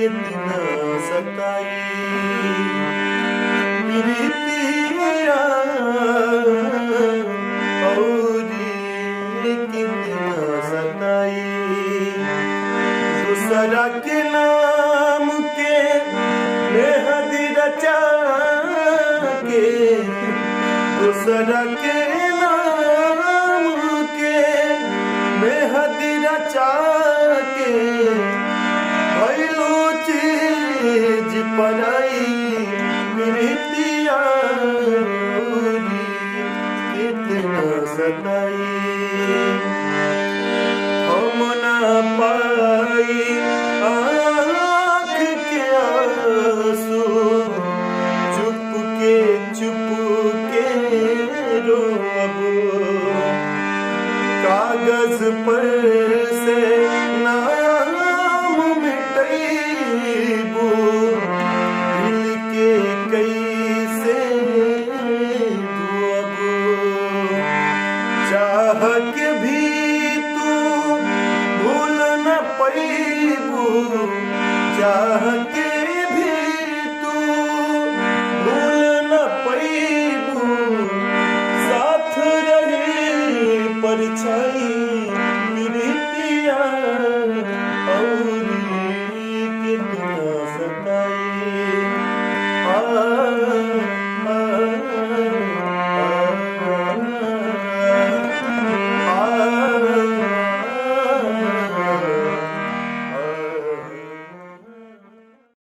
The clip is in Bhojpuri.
कितना सताई प्रीतिया औरी कितना सताई दूसरा के नाम के मेहंदी रचा के दूसरा के नाम के मेहंदी रचा के भइलो चीज पराई प्रीतिया कितना सताई हम ना पाई आँख के आंसू चुप के रोब कागज पर से नाम मिटैबू दिल के कैसे धोब चाह के भी तू भूल न पैबू चाह